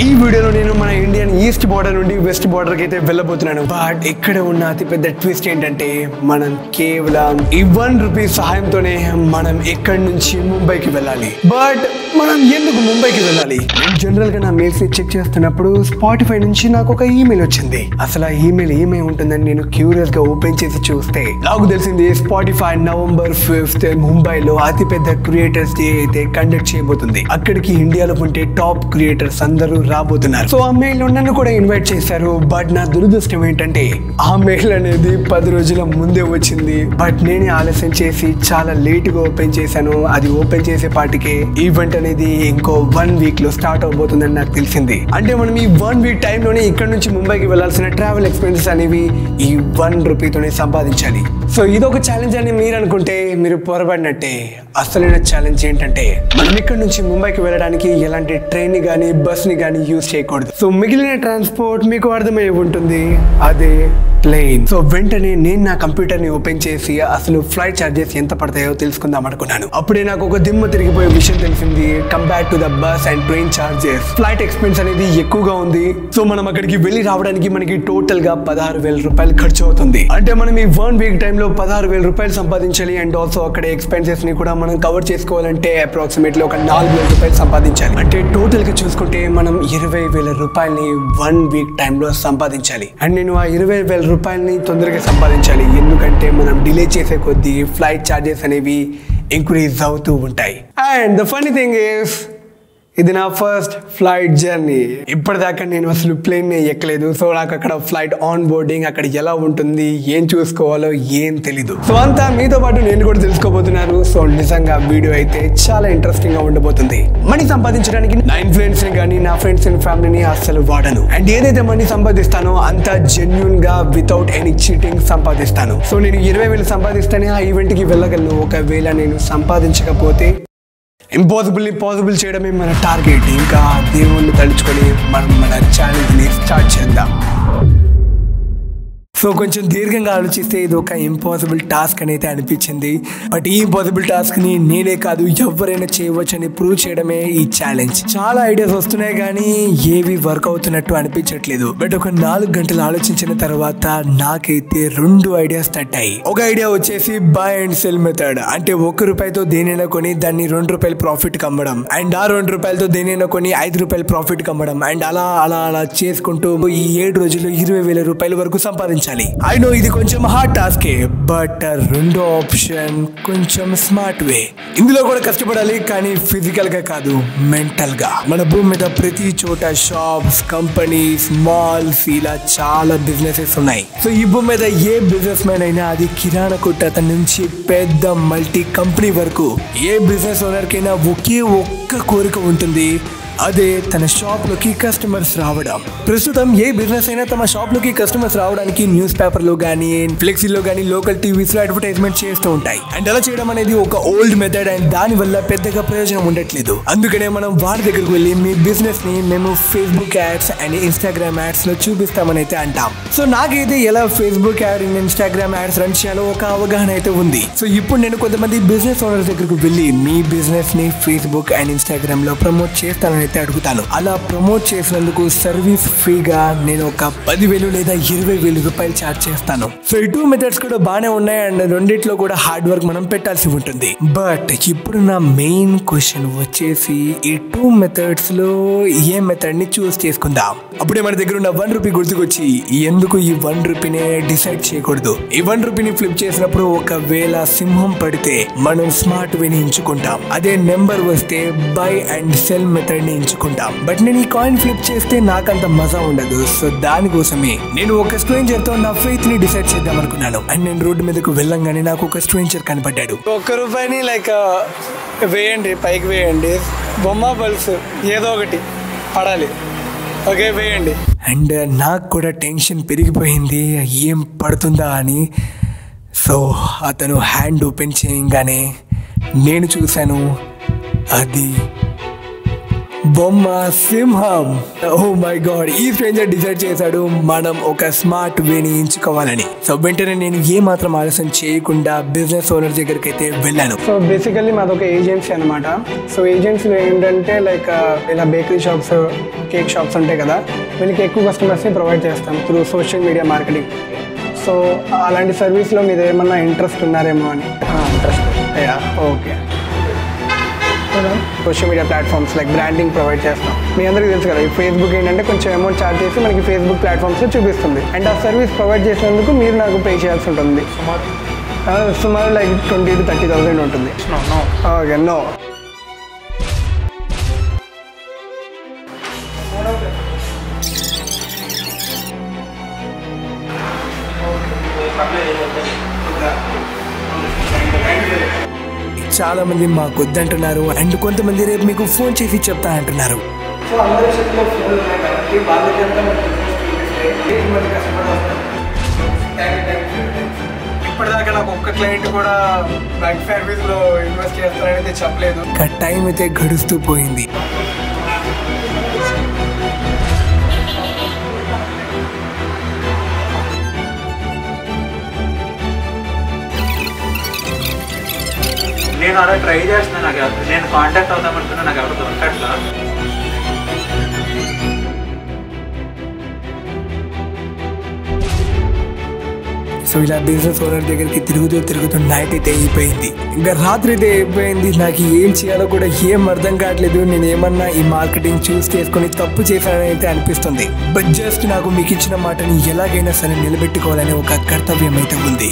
ఈ వీడియోలో నేను మన ఇండియన్ ఈస్ట్ బార్డర్ నుండి వెస్ట్ బార్డర్ కి అయితే వెళ్ళబోతున్నాను. బట్ ఇక్కడ ఉన్న అతిపెద్ద ట్విస్ట్ ఏంటంటే మనం కేవలం ఈ ₹1 సహాయంతోనే మనం ఎక్కడి నుంచి ముంబైకి వెళ్ళాలి. బట్ మనం ఎందుకు ముంబైకి వెళ్ళాలి? నేను జనరల్ గా నా మెయిల్స్ ని చెక్ చేస్తున్నప్పుడు స్పాటిఫై నుంచి నాకు ఒక ఈమెయిల్ వచ్చింది. అసలు ఆ ఈమెయిల్ ఏమై ఉంటుందని నేను క్యూరియస్ గా ఓపెన్ చేసి చూస్తే నాకు తెలిసింది స్పాటిఫై November 5th ముంబైలో అతిపెద్ద క్రియేటర్స్ డే అయితే కండక్ట్ చేయబోతుంది. అక్కడికి ఇండియాలో ఉంటే టాప్ క్రియేటర్స్ అందరూ రాబోతున్నారు. సో ఆ మెయిల్ నన్ను కూడా ఇన్వైట్ చేశారు. బట్ నా దురదృష్టం ఏంటంటే ఆ మెయిల్ అనేది 10 రోజుల ముందే వచ్చింది. బట్ నేనే ఆలస్యం చేసి చాలా లేట్ గా ఓపెన్ చేశాను. అది ఓపెన్ చేసే పాటికే ఈవెంట్ అనేది ఇంకో 1 వీక్ లో స్టార్ట్ అవబోతుందని నాకు తెలిసింది. అంటే మనం ఈ 1 వీక్ టైంలోనే ఇక్కడ నుంచి ముంబైకి వెళ్లాల్సిన ట్రావెల్ ఎక్స్పెన్సెస్ అనేవి ఈ ₹1 తోనే సంపాదించాలి. సో ఇదొక ఛాలెంజ్ అని మీరు అనుకుంటే మీరు పొరబడినట్టే. అసలైన ఛాలెంజ్ ఏంటంటే మనం ఇక్కడ నుంచి ముంబైకి వెళ్ళడానికి ఎలాంటి ట్రైన్ ని గానీ బస్ ని గానీ యూజ్ చేయకూడదు. సో మిగిలిన ట్రాన్స్పోర్ట్ మీకు అర్థమై ఉంటుంది, అదే ప్లేన్. సో వెంటనే నేను నా కంప్యూటర్ ని ఓపెన్ చేసి అసలు ఫ్లైట్ చార్జెస్ ఎంత పడతాయో తెలుసుకుందాం అనుకున్నాను. అప్పుడే నాకు ఒక దిమ్మ తిరిగిపోయే విషయం తెలిసింది. Compare to the bus and train charges flight expense అనేది ఎక్కువగా ఉంది. సో మనం అక్కడికి వెళ్ళి రావడానికి మనకి టోటల్ గా ₹16,000 ఖర్చు అవుతుంది. అంటే మనం ఈ 1 వీక్ టైంలో ₹16,000 సంపాదించాలి. అండ్ ఆల్సో అక్కడ ఎక్స్పెన్సెస్ ని కూడా మనం కవర్ చేసుకోవాలంటే అప్రాక్సిమేట్లీ ఒక ₹4,000 సంపాదించాలి. అంటే టోటల్ గా చూసుకుంటే మనం ₹20,000 1 వీక్ టైంలో సంపాదించాలి. అండ్ నేను ఆ ₹20,000 తొందరగా సంపాదించాలి. ఎందుకంటే మనం డిలే చేసే కొద్దీ ఫ్లైట్ ఛార్జెస్ అనేవి ఇంక్రీజ్ అవుతూ ఉంటాయి. And the funny thing is ఇది నా ఫస్ట్ ఫ్లైట్ జర్నీ. ఇప్పటిదాకా నేను అసలు ప్లేన్ ఎక్కలేదు. సో నాకు అక్కడ ఫ్లైట్ ఆన్ బోర్డింగ్ అక్కడ ఎలా ఉంటుంది, ఏం చూసుకోవాలో ఏం తెలీదు. సో అంతా మీతో పాటు నేను కూడా తెలుసుకోబోతున్నాను. సో నిజంగా వీడియో అయితే చాలా ఇంట్రెస్టింగ్ గా ఉండబోతుంది. మనీ సంపాదించడానికి నా ఇన్ఫ్లుయెన్స్ ని కానీ నా ఫ్రెండ్స్ అండ్ ఫ్యామిలీని అస్సలు వాడను. అండ్ ఏదైతే మనీ సంపాదిస్తానో అంతా జెన్యూన్ గా వితౌట్ ఎనీ చీటింగ్ సంపాదిస్తాను. సో నేను 20,000 సంపాదిస్తేనే ఆ ఈవెంట్ కి వెళ్ళగలను. ఒకవేళ నేను సంపాదించకపోతే ఇంపాసిబుల్ని పాసిబుల్ చేయడమే మన టార్గెట్. ఇంకా దేవుణ్ణి తలుచుకొని మనం మన ఛాలెంజ్ని స్టార్ట్ చేద్దాం. సో కొంచెం దీర్ఘంగా ఆలోచిస్తే ఇది ఒక ఇంపాసిబుల్ టాస్క్ అనేది అనిపించింది. బట్ ఈ ఇంపాసిబుల్ టాస్క్ ని నేనే కాదు ఎవరైనా చేయవచ్చు అని ప్రూవ్ చేయడమే ఈ ఛాలెంజ్. చాలా ఐడియాస్ వస్తున్నాయి కానీ ఏవి వర్క్ అవుతున్నట్టు అనిపించట్లేదు. బట్ ఒక 4 గంటలు ఆలోచించిన తర్వాత నాకైతే 2 ఐడియాస్ తట్టాయి. ఒక ఐడియా వచ్చేసి బై అండ్ సెల్ మెథడ్. అంటే ₹1 దేనైనా కొని దాన్ని ₹2 ప్రాఫిట్ కమ్మడం. అండ్ ఆ ₹2 దేనైనా కొని ₹5 ప్రాఫిట్ కమ్మడం. అండ్ అలా అలా అలా చేసుకుంటూ ఈ 7 రోజుల్లో ₹20,000 వరకు సంపాదించాలి. ఐ నో ఇది కొంచెం హార్డ్ టాస్కే. బట్ రెండో ఆప్షన్ కొంచెం స్మార్ట్ వే. ఇందులో కూడా కష్టపడాలి కానీ ఫిజికల్ గా కాదు, మెంటల్ గా. మన భూమి మీద ప్రతి చోట షాప్స్, కంపెనీస్, మాల్స్ ఇలా చాలా బిజినెసెస్ ఉన్నాయి. సో ఈ భూమి మీద ఏ బిజినెస్ మ్యాన్ అయినా, అది కిరాణా కొట్టు నుంచి పెద్ద మల్టీ కంపెనీ వరకు, ఏ బిజినెస్ ఓనర్ కైనా ఒకే ఒక్క కోరిక ఉంటుంది, అదే తన షాప్ లోకి కస్టమర్స్ రావడం. ప్రస్తుతం ఏ బిజినెస్ అయినా తమ షాప్ లోకి కస్టమర్స్ రావడానికి న్యూస్ పేపర్ లో గానీ, ఫ్లెక్సీలో గానీ, లోకల్ టీవీస్ లో అడ్వర్టైజ్మెంట్ చేస్తూ ఉంటాయి. అండ్ అలా చేయడం అనేది ఒక ఓల్డ్ మెథడ్. అండ్ దాని వల్ల పెద్దగా ప్రయోజనం ఉండట్లేదు. అందుకనే మనం వారి దగ్గరకు వెళ్ళి మీ బిజినెస్ ని మేము Facebook ads and Instagram ads లో చూపిస్తామని అయితే అంటాం. సో నాకైతే ఎలా Facebook add and Instagram ads run చేయాలో ఒక అవగాహన అయితే ఉంది. సో ఇప్పుడు నేను కొంతమంది బిజినెస్ ఓనర్స్ దగ్గరకు వెళ్ళి మీ బిజినెస్ ని ఫేస్బుక్ అండ్ ఇన్స్టాగ్రామ్ లో ప్రమోట్ చేస్తానని అడుగుతాను. అలా ప్రమోట్ చేసినందుకు సర్వీస్ ఫ్రీగా నేను ఒక ₹10,000 లేదా ₹20,000 చార్జ్ చేస్తాను. సో ఈ 2 మెథడ్స్ కూడా బాగానే ఉన్నాయి. అండ్ రెండిట్లో కూడా హార్డ్ వర్క్ మనం పెట్టాల్సి ఉంటుంది. బట్ ఇప్పుడు నా మెయిన్ క్వశ్చన్ వచ్చేసి ఈ 2 మెథడ్స్ లో ఏ మెథడ్ ని చూస్ చేసుకుందాం. అప్పుడే మన దగ్గర ఉన్న ₹1 గుర్తుకొచ్చి ఎందుకు ఈ ₹1 డిసైడ్ చేయకూడదు. ఈ ₹1 ఫ్లిప్ చేసినప్పుడు ఒకవేళ సింహం పడితే మనం స్మార్ట్ వేని ఎంచుకుంటాం. అదే నెంబర్ వస్తే బై అండ్ సెల్ మెథడ్ ని ఎంచుకుంటాం. బట్ నేను ఈ కాయిన్ ఫ్లిప్ చేస్తే నాకంత మజా ఉండదు. సో దానికోసమే నేను ఒక స్ట్రేంజర్ తో నా ఫెయిత్ ని డిసైడ్ చేద్దాం అనుకున్నాను. అండ్ నేను రోడ్డు మీదకు వెళ్ళంగానే నాకు ఒక స్ట్రేంజర్ కనపడ్డాడు. ₹1 లైక్ వేయండి, పైకి వేయండి, బొమ్మ పల్స్ ఏదో ఒకటి పడాలి, ఓకే వేయండి. అండ్ నాకు కూడా టెన్షన్ పెరిగిపోయింది ఏం పడుతుందా అని. సో అతను హ్యాండ్ ఓపెన్ చేయగానే నేను చూశాను అది బొమ్మ సింహం. ఓ మై గాడ్, ఈ స్ట్రేంజర్ డిసైడ్ చేశాడు మనం ఒక స్మార్ట్ వేని ఎంచుకోవాలని. సో వెంటనే నేను ఏ మాత్రం ఆలస్యం చేయకుండా బిజినెస్ ఓనర్ దగ్గరికి అయితే వెళ్ళాను. సో బేసికల్లీ మాది ఒక ఏజెన్సీ అనమాట. సో ఏజెన్సీలో ఏంటంటే లైక్ ఇలా బేకరీ షాప్స్, కేక్ షాప్స్ ఉంటాయి కదా, వీళ్ళకి ఎక్కువ కస్టమర్స్ని ప్రొవైడ్ చేస్తాం through social media marketing. So అలాంటి సర్వీస్లో మీరు ఏమన్నా ఇంట్రెస్ట్ ఉన్నారేమో అని. Interest okay. Social media platforms like branding provide చేస్తాం. మీ అందరికీ తెలుసు కదా, ఈ ఫేస్బుక్ ఏంటంటే కొంచెం అమౌంట్ ఛార్జ్ చేసి మనకి ఫేస్బుక్ ప్లాట్ఫామ్స్లో చూపిస్తుంది. అండ్ ఆ సర్వీస్ ప్రొవైడ్ చేసినందుకు మీరు నాకు పే చేయాల్సి ఉంటుంది. సుమారు లైక్ 20,000 to 30,000 ఉంటుంది. Okay, no. చాలా మంది మాకు వద్దంటున్నారు అండ్ కొంతమంది రేపు మీకు ఫోన్ చేసి చెప్తా అంటున్నారు. సో అందరి చేతిలో ఫోన్లు ఉన్నాయి కాబట్టి వాళ్ళకి అంతా ఇప్పటిదాకా నాకు ఒక్క క్లయింట్ కూడా బ్యాంక్ సర్వీస్లో ఇన్వెస్ట్ చేస్తారని చెప్పలేదు. టైం అయితే గడుస్తూ పోయింది. నేను అలా ట్రై చేస్తున్నాను, నేను కాంటాక్ట్ అవుదామనుకున్నా, నాకు ఎవరు దొరకట్లా. సో ఇలా బిజినెస్ ఓనర్ దగ్గరికి తిరుగుతూ నైట్ అయితే అయిపోయింది. ఇంకా రాత్రి అయితే అయిపోయింది. నాకు ఏం చేయాలో కూడా ఏం అర్థం కావట్లేదు. నేను ఏమన్నా ఈ మార్కెటింగ్ చూస్ చేసుకుని తప్పు చేశానని అయితే అనిపిస్తుంది. బట్ జస్ట్ నాకు మీకు ఇచ్చిన మాటని ఎలాగైనా సరే నిలబెట్టుకోవాలని ఒక కర్తవ్యం అయితే ఉంది.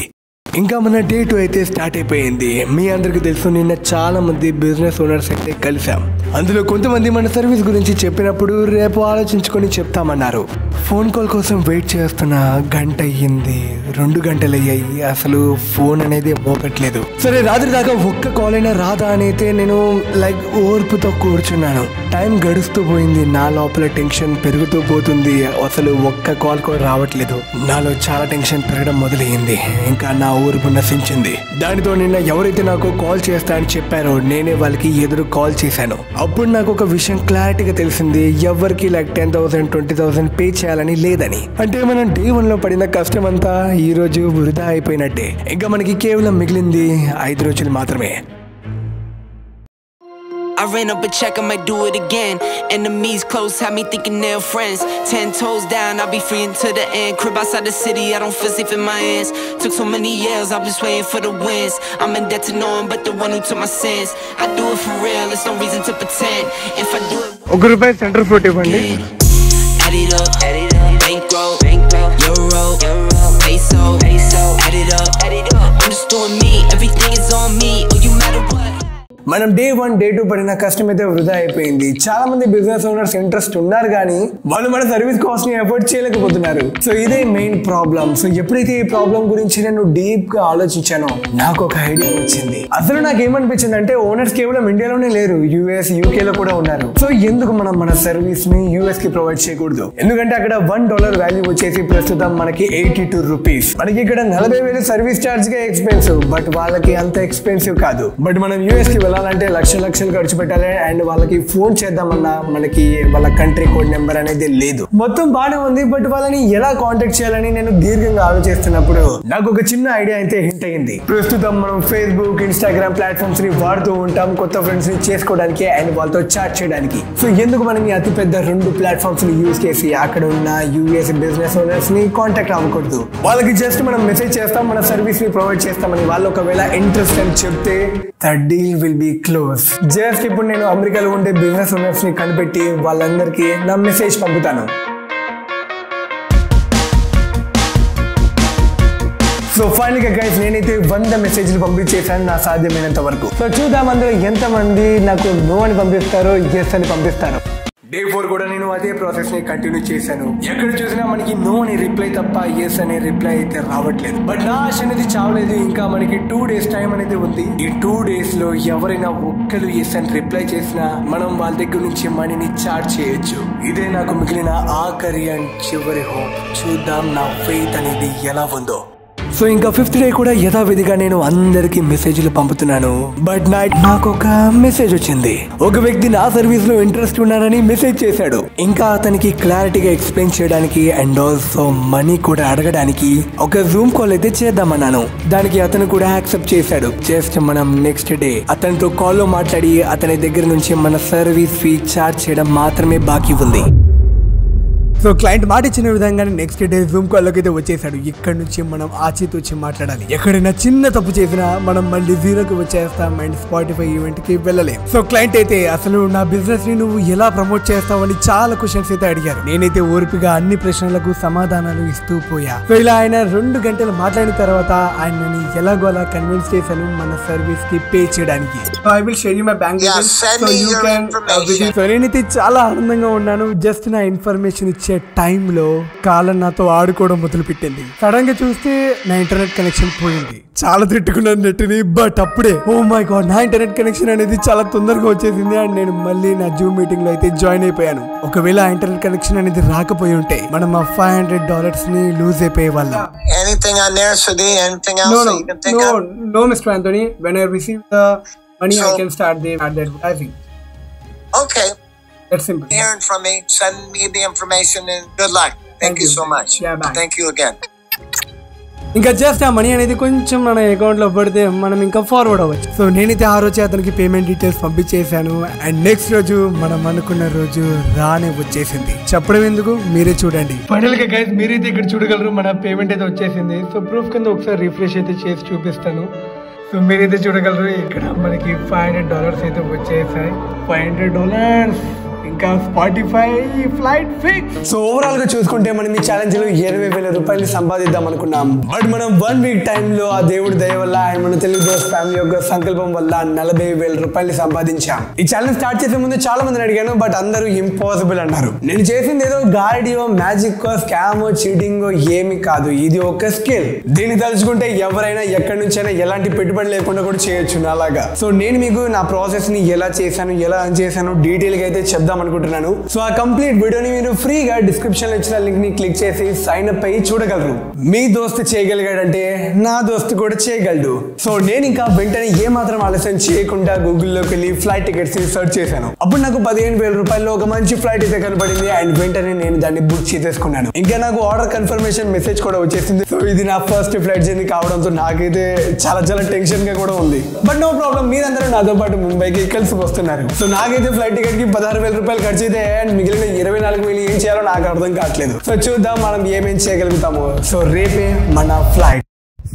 ఇంకా మన డే 2 అయితే స్టార్ట్ అయిపోయింది. మీ అందరికీ తెలుసు, నిన్న చాలా మంది బిజినెస్ ఓనర్స్ అయితే కలిసాం. అందులో కొంతమంది మన సర్వీస్ గురించి చెప్పినప్పుడు రేపు ఆలోచించుకొని చెప్తామన్నారు. ఫోన్ కాల్ కోసం వెయిట్ చేస్తున్న గంట అయ్యింది, 2 గంటలు అయ్యాయి. అసలు ఫోన్ అనేది మోగట్లేదు. సరే రాత్రి దాకా ఒక్క కాల్ అయినా రాదా అని అయితే నేను లైక్ ఓర్పుతో కూర్చున్నాను. టైం గడుస్తూ పోయింది. నా లోపల టెన్షన్ పెరుగుతూ పోతుంది. అసలు ఒక్క కాల్ కూడా రావట్లేదు. నాలో చాలా టెన్షన్ పెరగడం మొదలయ్యింది. ఇంకా నా ఊరుపు నశించింది. దానితో నిన్న ఎవరైతే నాకు కాల్ చేస్తా అని చెప్పారో నేనే వాళ్ళకి ఎదురు కాల్ చేశాను. అప్పుడు నాకు ఒక విషయం క్లారిటీగా తెలిసింది. ఎవరికి లైక్ 10,000 20,000 పే చేయాలని లేదని. అంటే మనం డే 1 లో పడిన కష్టం అంతా ఈ రోజు వృధా అయిపోయినట్టే. ఇంకా మనకి కేవలం మిగిలింది 5 రోజులు మాత్రమే. I ran up a check, I might do it again. Enemies close, have me thinking they're friends. 10 toes down, I'll be free until the end. Crib outside the city, I don't feel safe in my hands. Took so many years, I'm just waiting for the wins. I'm in debt to no one but the one who took my sins. I do it for real, there's no reason to pretend. If I do it, ₹1 centre fruit ఇవ్వండి. add it up, bankroll, euro, peso, add it up, I'm just doing me, everything is on me, oh you matter what. మనం day 1 day 2 పడిన కష్టం అయితే వృధా అయిపోయింది. చాలా మంది business owners interest ఉన్నారు కానీ వాళ్ళు మన సర్వీస్ కాస్ట్ ని ఎఫర్ట్ చేయలేకపోతున్నారు. సో ఇదే మెయిన్ ప్రాబ్లం. సో ఎప్పుడైతే ఈ ప్రాబ్లం గురించి నేను డీప్ గా ఆలోచించానో నాకు ఒక ఐడియా వచ్చింది. అసలు నాకు ఏమనిపించింది అంటే ఓనర్స్ కేవలం ఇండియాలోనే లేరు, US UK లో కూడా ఉన్నారు. సో ఎందుకు మనం మన సర్వీస్ ని US కి ప్రొవైడ్ చేయకూడదు? ఎందుకంటే అక్కడ $1 వాల్యూ వచ్చేసి ప్రస్తుతం మనకి $82. మనకి ఇక్కడ 40,000 సర్వీస్ చార్జ్ గా ఎక్స్పెన్సివ్, బట్ వాళ్ళకి అంత ఎక్స్పెన్సివ్ కాదు. బట్ మనం US కి అంటే లక్షలు ఖర్చు పెట్టాలి. అండ్ వాళ్ళకి ఫోన్ చేద్దామన్నా మనకి వాళ్ళ కంట్రీ కోడ్ నెంబర్ అనేది లేదు. మొత్తం బాగానే ఉంది, బట్ వాళ్ళని ఎలా కాంటాక్ట్ చేయాలని నేను దీర్ఘంగా ఆలోచిస్తున్నప్పుడు నాకు ఒక చిన్న ఐడియా అయితే హింట్ అయ్యింది. ప్రస్తుతం మనం ఫేస్బుక్, ఇన్స్టాగ్రామ్ ప్లాట్ఫామ్స్ ని వాడుతూ ఉంటాం కొత్త ఫ్రెండ్స్ ని చేసుకోవడానికి అండ్ వాళ్ళతో చాట్ చేయడానికి. సో ఎందుకు మనం ఈ అతిపెద్ద 2 ప్లాట్ఫామ్స్ ని యూజ్ చేసి అక్కడ ఉన్న US బిజినెస్ ఓనర్స్ ని కాంటాక్ట్ అవ్వకూడదు? వాళ్ళకి జస్ట్ మనం మెసేజ్ చేస్తాం, మన సర్వీస్ ని ప్రొవైడ్ చేస్తామని వాళ్ళు ఒకవేళ ఇంట్రెస్ట్ అని చెప్తే the deal will be close. Just ఇప్పుడు నేను అమెరికాలో ఉండే బిజినెస్ ఓనర్స్ ని కనిపెట్టి వాళ్ళందరికీ నా మెసేజ్ పంపుతాను. సో ఫైనల్ గా గైస్ నేనైతే 100 మెసేజ్లు పంపించేసాను నా సాధ్యమైనంత వరకు. సో చూద్దాం అందులో ఎంతమంది నాకు నో అని పంపిస్తారో, ఎస్ అని పంపిస్తారో. డే 4 కూడా నేను అదే ప్రాసెస్ ని కంటిన్యూ చేశాను. ఎక్కడ చూసినా మనకి నో అని రిప్లై తప్ప ఎస్ అనే రిప్లై అయితే రావట్లేదు. బట్ నా ఆశ అనేది చావలేదు. ఇంకా మనకి 2 days టైం అనేది ఉంది. ఈ 2 days లో ఎవరైనా ఒక్కరు ఎస్ అని రిప్లై చేసినా మనం వాళ్ళ దగ్గర నుంచి మనీని చార్జ్ చేయొచ్చు. ఇదే నాకు మిగిలిన ఆఖరి అండ్ చివరి హోప్. చూద్దాం నా ఫెయిత్ అనేది ఎలా ఉందో. సో ఇంకా 5th డే కూడా యథావిధిగా నేను అందరికి మెసేజ్లు పంపుతున్నాను. బట్ నాకు ఒక మెసేజ్ వచ్చింది. ఒక వ్యక్తి నా సర్వీస్ లో ఇంట్రెస్ట్ ఉన్నారని మెసేజ్ చేశాడు. ఇంకా అతనికి క్లారిటీగా ఎక్స్ప్లెయిన్ చేయడానికి అండ్ ఆల్సో మనీ కూడా అడగడానికి ఒక జూమ్ కాల్ అయితే చేద్దామన్నాను. దానికి అతను కూడా యాక్సెప్ట్ చేశాడు. జస్ట్ మనం నెక్స్ట్ డే అతనితో కాల్లో మాట్లాడి అతని దగ్గర నుంచి మన సర్వీస్ ఫీ చార్జ్ చేయడం మాత్రమే బాకీ ఉంది. సో క్లయింట్ మాట ఇచ్చిన విధంగానే నెక్స్ట్ డే జూమ్ కాల్లోకి అయితే వచ్చేసాడు. ఇక్కడ నుంచి మనం ఆచితూచి మాట్లాడాలి. ఎక్కడైనా చిన్న తప్పు చేసినా మనం మళ్ళీ జీరోకి వచ్చేస్తాం అండ్ స్పాటిఫై ఈవెంట్ కి వెళ్ళలేం. సో క్లయింట్ అయితే అసలు నా బిజినెస్ ని నువ్వు ఎలా ప్రమోట్ చేస్తావని చాలా క్వశ్చన్స్ అయితే అడిగారు. నేనైతే ఓర్పిగా అన్ని ప్రశ్నలకు సమాధానాలు ఇస్తూ పోయా. సో ఇలా ఆయన 2 గంటలు మాట్లాడిన తర్వాత ఆయనని ఎలాగోలా కన్విన్స్ చేశాను మన సర్వీస్ కి పే చేయడానికి. I will share you my bank details so you can visit. So నేనైతే చాలా ఆనందంగా ఉన్నాను. జస్ట్ నా ఇన్ఫర్మేషన్ టైంలో కాలం నాతో ఆడుకోవడం మొదలు పెట్టింది. సడన్ గా చూస్తే నా ఇంటర్నెట్ కనెక్షన్ పోయింది. చాలా తిట్టుకున్నాను నెట్ని. బట్ అప్పుడే ఓ మై గాడ్ నా ఇంటర్నెట్ కనెక్షన్ అనేది చాలా తొందరగా వచ్చేసింది అండ్ నేను మళ్ళీ నా జూమ్ మీటింగ్ లో అయితే జాయిన్ అయిపోయాను. ఒకవేళ ఆ ఇంటర్నెట్ కనెక్షన్ అనేది రాకపోయి ఉంటే మనం ఆ $500 ని లూజ్ అయిపోయే వాళ్ళం. No, Mr. Anthony. When I receive the money, I can start the advertising. Okay. That's simple. Hearing from me, send me the information and good luck. Thank you so much. Yeah, bye. Thank you again. ఇంకా just ఆ money అనేది కొంచెం మన account లో పడితే మనం ఇంకా forward అవ్వచ్చు. సో నేనైతే ఆ రోజు అతనికి పేమెంట్ డీటెయిల్స్ పంపించేశాను అండ్ నెక్స్ట్ రోజు మనం అనుకున్న రోజు రానే వచ్చేసింది. చెప్పడం ఎందుకు మీరే చూడండి. ఫైనల్ గా గైస్ మీరైతే ఇక్కడ చూడగలరు మన పేమెంట్ అయితే వచ్చేసింది. సో ప్రూఫ్ కింద ఒకసారి రిఫ్రెష్ అయితే చేసి చూపిస్తాను. సో మీరైతే చూడగలరు ఇక్కడ మనకి $500 అయితే వచ్చేసాయి. $500 ఇంకా Spotify flight fix. So overall గా చూసుకుంటే మనం ఈ ఛాలెంజ్ లో 20,000 రూపాయలు సంపాదిద్దాం అనుకున్నాం. బట్ మనం 1 వీక్ టైంలో ఆ దేవుడి దయ వల్ల అండ్ మన తెలుగు దోస్ ఫ్యామిలీ యొక్క సంకల్పం వల్ల 40,000 రూపాయలు సంపాదించాం. ఈ ఛాలెంజ్ స్టార్ట్ చేసే ముందు చాలా మందిని అడిగాను బట్ అందరూ ఇంపాసిబుల్ అన్నారు. నేను చేసింది ఏదో గాడియో మ్యాజిక్ స్కామో చీటింగో ఏమి కాదు. ఇది ఒక స్కిల్. దీన్ని తలుచుకుంటే ఎవరైనా ఎక్కడి నుంచైనా ఎలాంటి పెట్టుబడి లేకుండా కూడా చేయొచ్చు నాలాగా. సో నేను మీకు నా ప్రాసెస్ ని ఎలా చేశాను డీటెయిల్ గా అయితే చెప్దాం అనుకుంటున్నాను. సో ఆ కంప్లీట్ వీడియోని మీరు ఫ్రీగా డిస్క్రిప్షన్ లో ఇచ్చిన లింక్ ని క్లిక్ చేసి సైన్ అప్ అయ్యి చూడగలరు. మీ దోస్తు చేయగలిగాడంటే నా దోస్తు కూడా చేయగలడు. సో నేను ఇంకా వెంటనే ఏ మాత్రం ఆలస్యం చేయకుండా గూగుల్లోకి వెళ్ళి ఫ్లైట్ టికెట్స్ సెర్చ్ చేశాను. అప్పుడు నాకు 15,000 రూపాయల్లో ఒక మంచి ఫ్లైట్ అయితే కనపడింది అండ్ వెంటనే నేను దాన్ని బుక్ చేసేసుకున్నాను. ఇంకా నాకు ఆర్డర్ కన్ఫర్మేషన్ మెసేజ్ కూడా వచ్చేసింది. సో ఇది నా ఫస్ట్ ఫ్లైట్ జర్నీ కావడంతో నాకైతే చాలా టెన్షన్ గా కూడా ఉంది. బట్ నో ప్రాబ్లం, మీరందరూ నాతో పాటు ముంబైకి కలిసి వస్తున్నారు. సో నాకైతే ఫ్లైట్ టికెట్ కి 16,000 రూపాయలు ఖర్చు అయితే మిగిలిన 24,000 ఏం చేయాలో నాకు అర్థం కావట్లేదు. సో చూద్దాం మనం ఏమేం చేయగలుగుతాము. సో రేపే మన ఫ్లైట్.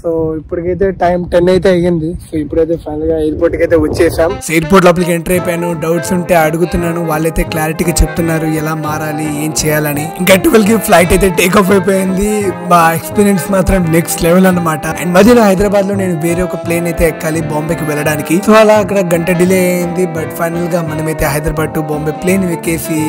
సో ఇప్పటికైతే టైం 10 అయితే అయ్యింది. సో ఇప్పుడైతే ఫైనల్ గా ఎయిర్పోర్ట్ కి అయితే వచ్చేసాం. ఎయిర్పోర్ట్ లోపలికి ఎంటర్ అయిపోయాను. డౌట్స్ ఉంటే అడుగుతున్నాను. వాళ్ళైతే క్లారిటీగా చెప్తున్నారు ఎలా మారాలి ఏం చేయాలని. ఇంకా 12 కి ఫ్లైట్ అయితే టేక్ ఆఫ్ అయిపోయింది. మా ఎక్స్పీరియన్స్ మాత్రం నెక్స్ట్ లెవెల్ అన్నమాట. అండ్ మధ్యలో హైదరాబాద్ లో నేను వేరే ఒక ప్లేన్ అయితే ఎక్కాలి బాంబేకి వెళ్ళడానికి. సో అలా అక్కడ గంట డిలే అయింది. బట్ ఫైనల్ గా మనమైతే హైదరాబాద్ టు బాంబే ప్లేన్ ఎక్కేసి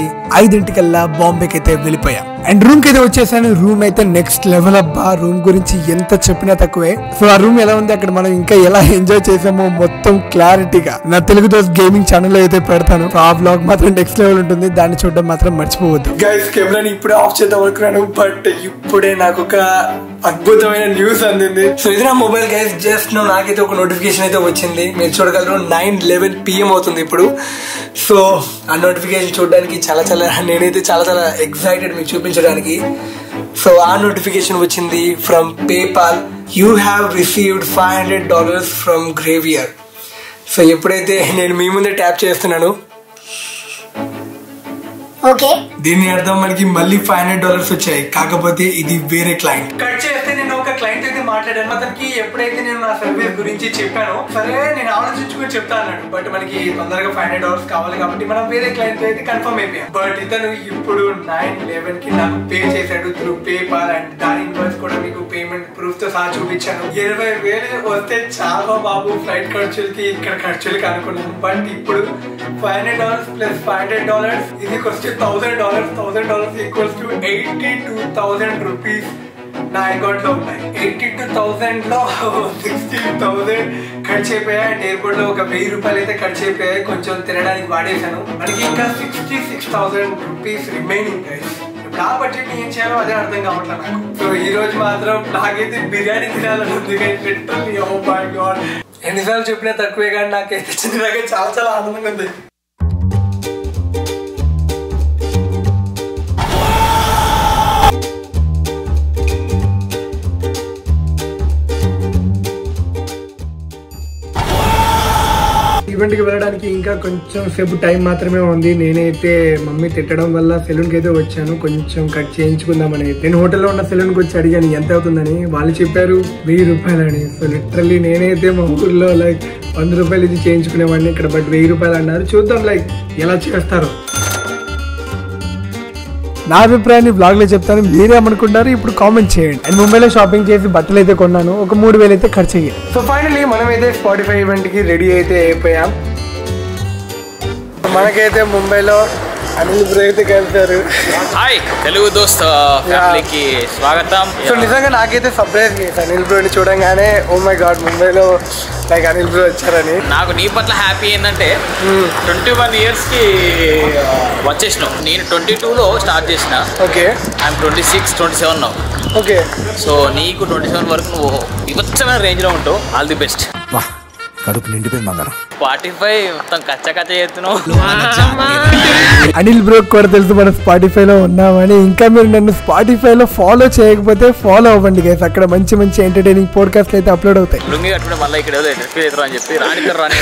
5 బాంబేకి అయితే వెళ్ళిపోయాం. అండ్ రూమ్ కి అయితే వచ్చేసాను. రూమ్ అయితే నెక్స్ట్ లెవెల్ అబ్బా. రూమ్ గురించి ఎంత చెప్పినా తక్కువే. సో ఆ రూమ్ ఎలా ఉంది, అక్కడ మనం ఇంకా ఎలా ఎంజాయ్ చేసామో మొత్తం క్లారిటీగా నా తెలుగు దోస్ గేమింగ్ ఛానల్ లో అయితే పెడతాను. ఆ వ్లాగ్ మాత్రం నెక్స్ట్ లెవెల్ ఉంటుంది. దాన్ని చూడడం మాత్రం మర్చిపోవద్దు. గైస్ కెమెరాని ఇప్పుడే ఆఫ్ చేద్దాం అనుకున్నాను బట్ ఇప్పుడే నాకు ఒక అద్భుతమైన న్యూస్ అందింది. సో ఇది నా మొబైల్ గైస్. జస్ట్ నాకైతే ఒక నోటిఫికేషన్ అయితే వచ్చింది. మీరు చూడగలరు 9:11 PM అవుతుంది ఇప్పుడు. సో ఆ నోటిఫికేషన్ చూడడానికి నేనైతే చాలా ఎక్సైటెడ్ మీకు చూపించడానికి. సో ఆ నోటిఫికేషన్ వచ్చింది from PayPal. You have received $500 from Gravier. So ఎప్పుడైతే నేను మీ ముందే ట్యాప్ చేస్తున్నాను, దీని అర్థం మనకి మళ్ళీ $500 వచ్చాయి. కాకపోతే ఇది వేరే క్లయింట్. కట్ చేస్తే నేను ఒక క్లయింట్ అయితే మాట్లాడాను. అతనికి ఎప్పుడైతే నేను నా సర్వీస్ గురించి చెప్పాను, సరే నేను ఆలోచించుకుని చెప్తా అన్నాడు. బట్ మనకి తొందరగా $500 కావాలి కాబట్టి మనం వేరే క్లయింట్ అయితే కన్ఫర్మ్ అయిపోయాం. బట్ ఇతను ఇప్పుడు 9:11 కి నాకు పే చేశాడు త్రూ పేపాల్. అండ్ దాని ఇన్వాయిస్ కూడా మీకు పేమెంట్ ప్రూఫ్ తో సహా చూపించాను. 20,000 వస్తే చాలా బాబు ఫ్లైట్ ఖర్చులకి ఇక్కడ ఖర్చులకి అనుకున్నాను. బట్ ఇప్పుడు $500 ప్లస్ $500 ఇది వస్తే $1,000 ఈక్వల్స్ టు 82,000 రూపీస్ నా అకౌంట్ లో ఉన్నాయి. 82,000 లో 16,000 ఖర్చు అయిపోయాయి. అండ్ ఎయిర్పోర్ట్ లో ఒక 1,000 రూపాయలు అయితే ఖర్చు అయిపోయాయి. కొంచెం తినడానికి వాడేశాను. మనకి ఇంకా 66,000 రూపీస్ రిమైనింగ్. కాబట్టి ఏం చేయాలో అదే అర్థం కావట్లేదు నాకు. సో ఈ రోజు మాత్రం నాకైతే బిర్యానీ తినాలని ఉంది. లిటరల్లీ ఓ మై గాడ్, ఎన్నిసార్లు చెప్పినా తక్కువే కానీ నాకైతే చిన్నగా చాలా చాలా ఆనందంగా ఉంది. ఈవెంట్కి వెళ్ళడానికి ఇంకా కొంచెం సేపు టైం మాత్రమే ఉంది. నేనైతే మమ్మీ తిట్టడం వల్ల సెలూన్కి అయితే వచ్చాను, కొంచెం కట్ చేయించుకుందామని. నేను హోటల్లో ఉన్న సెలూన్కి వచ్చి అడిగాను ఎంత అవుతుందని. వాళ్ళు చెప్పారు 1000 రూపాయలని. సో లిటరల్లీ నేనైతే మా ఊర్లో లైక్ 100 రూపాయలు ఇది చేయించుకునేవాడిని, ఇక్కడ బట్ 1000 రూపాయలు అన్నారు. చూద్దాం లైక్ ఎలా చేస్తారు. నా అభిప్రాయాన్ని బ్లాగ్ లో చెప్తాను, మీరేమనుకుంటారు ఇప్పుడు కామెంట్ చేయండి. అండ్ ముంబైలో షాపింగ్ చేసి బట్టలు అయితే కొన్నాను, ఒక 3000 అయితే ఖర్చు అయ్యాయి. సో ఫైనలీ మనమైతే స్పాటిఫై ఈవెంట్ కి రెడీ అయితే అయిపోయాం. మనకైతే ముంబైలో అనిల్ బ్రో అయితే కలిసారు. హాయ్ తెలుగు దోస్త్ ఫ్యామిలీకి స్వాగతం. సో నిజంగా నాకైతే సర్ప్రైజ్ చేశాను అనిల్ బ్రోని చూడంగానే. ఓ మై గాడ్, ముంబైలో లైక్ అనిల్ బ్రో వచ్చారని. నాకు నీ పట్ల హ్యాపీ ఏంటంటే 21 years కి వచ్చేసినావు. నేను 22లో స్టార్ట్ చేసిన. Okay, I'm 26, 27 now. Okay, so నీకు 27 వరకు నువ్వు వివచ్చమైన రేంజ్లో ఉంటావు. All the best. కడుపు నిండిపోయింది బంగారం. స్పాటిఫై మొత్తం కచ్చ చేస్తున్నావు. అనిల్ బ్రో కూడా తెలుసు మనం స్పాటిఫైలో ఉన్నామని. ఇంకా మీరు నన్ను స్పాటిఫైలో ఫాలో చేయకపోతే ఫాలో అవ్వండి గైస్, అక్కడ మంచి మంచి ఎంటర్టైనింగ్ పోడ్కాస్ట్లు అయితే అప్లోడ్ అవుతాయి. లుంగి కట్టుకుంటే మళ్ళీ ఇక్కడ అని చెప్పి రాని.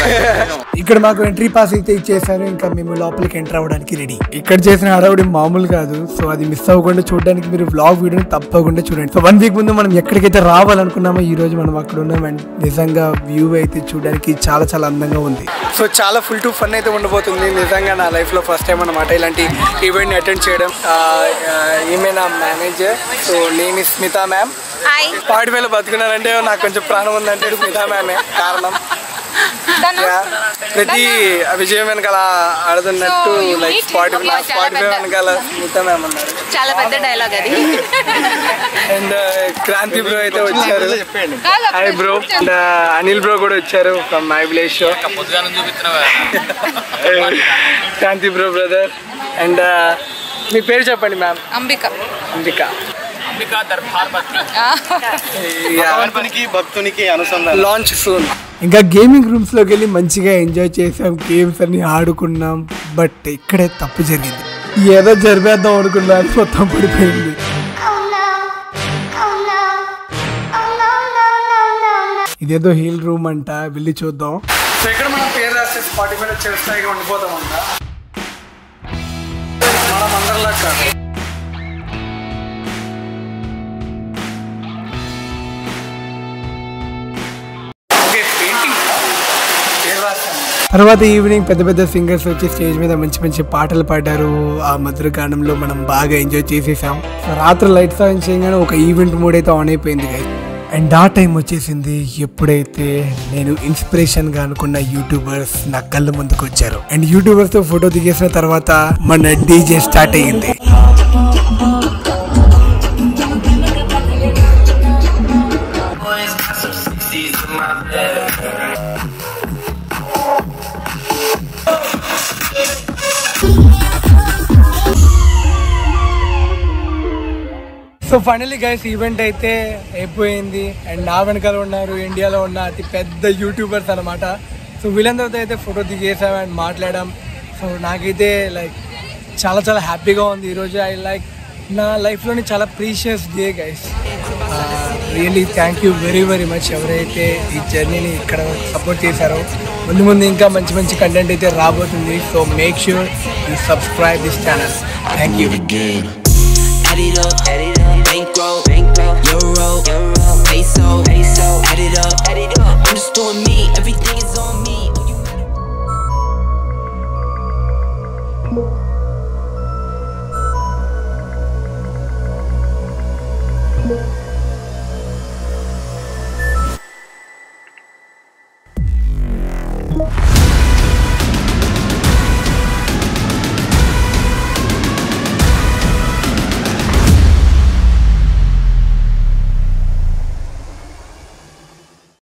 ఇక్కడ మాకు ఎంట్రీ పాస్ అయితే ఇచ్చేసారు, ఇంకా మేము లోపలికి ఎంటర్ అవ్వడానికి రెడీ. ఇక్కడ చేసిన హడావుడి మామూలు కాదు. సో అది మిస్ అవ్వకుండా చూడడానికి మీరు వ్లాగ్ వీడియోని తప్పకుండా చూడండి. సో 1 week ముందు మనం ఎక్కడికైతే రావాలనుకున్నామో ఈ రోజు మనం అక్కడ ఉన్నాం. అండ్ నిజంగా వ్యూ అయితే చూడడానికి చాలా చాలా అందంగా ఉంది. సో చాలా ఫుల్ టు ఫన్ అయితే ఉండబోతుంది. నిజంగా నా లైఫ్ లో ఫస్ట్ టైం అన్నమాట ఇలాంటి ఈవెంట్ అటెండ్ చేయడం. ఈమె నా manager. So name is Smitha ma'am. స్పాటిఫైలో బతుకున్నానంటే నాకు కొంచెం ప్రాణం ఉందంటే స్మితా మ్యామే కారణం. ప్రతి విజయం వెనకాల ఆడుతున్నట్టు లైక్ స్పాటిఫై వెనకాల స్మితా మ్యామ్ అన్నారు. చాలా పెద్ద డైలాగ్ అది. అండ్ క్రాంతి బ్రో అయితే వచ్చారు. Hi bro. And Anil bro కూడా వచ్చారు from my village show. Kranthi bro brother. And మీ పేరు చెప్పండి మ్యామ్. అంబిక. అంబిక. భక్తునికి అనుసంధానం. Launch soon. ఇంకా గేమింగ్ రూమ్స్ లోకి వెళ్ళి మంచిగా ఎంజాయ్ చేసాం, గేమ్స్ అన్ని ఆడుకున్నాం. బట్ ఇక్కడే తప్పు జరిగింది. ఏదో జరిపేద్దాం అనుకున్నాను, మొత్తం పడిపోయింది. ఇదేదో హీల్ రూమ్ అంట, వెళ్ళి చూద్దాం. సో ఇక్కడ మనం పేరు రాస్తే స్పాటిఫైలో చిరస్థాయిగా ఉండిపోతామంట. మనం అందరిలా కాదు. తర్వాత ఈవినింగ్ పెద్ద పెద్ద సింగర్స్ వచ్చి స్టేజ్ మీద మంచి మంచి పాటలు పాడారు. ఆ మధుర గానంలో మనం బాగా ఎంజాయ్ చేసేసాం. రాత్రి లైట్స్ ఆన్ చేయగానే ఒక ఈవెంట్ మూడ్ అయితే ఆన్ అయిపోయింది గైస్. అండ్ ఆ టైం వచ్చేసింది ఎప్పుడైతే నేను ఇన్స్పిరేషన్ గా అనుకున్న యూట్యూబర్స్ నా కళ్ళ ముందుకు వచ్చారు. అండ్ యూట్యూబర్స్ తో ఫోటో దిగేసిన తర్వాత మన డీజే స్టార్ట్ అయ్యింది. సో ఫైనలీ గైస్ ఈవెంట్ అయితే అయిపోయింది. అండ్ నా వెనకాల ఉన్నారు ఇండియాలో ఉన్న అతి పెద్ద యూట్యూబర్స్ అనమాట. సో వీళ్ళందరితో అయితే ఫోటో దిగేసాం అండ్ మాట్లాడాం. సో నాకైతే లైక్ చాలా చాలా హ్యాపీగా ఉంది ఈరోజు. ఐ లైక్ నా లైఫ్లోని చాలా precious day guys. Really thank you very very much ఎవరైతే ఈ జర్నీని ఇక్కడ సపోర్ట్ చేశారో. ముందు ముందు ఇంకా మంచి మంచి కంటెంట్ అయితే రాబోతుంది. So make sure you subscribe this channel. Thank you.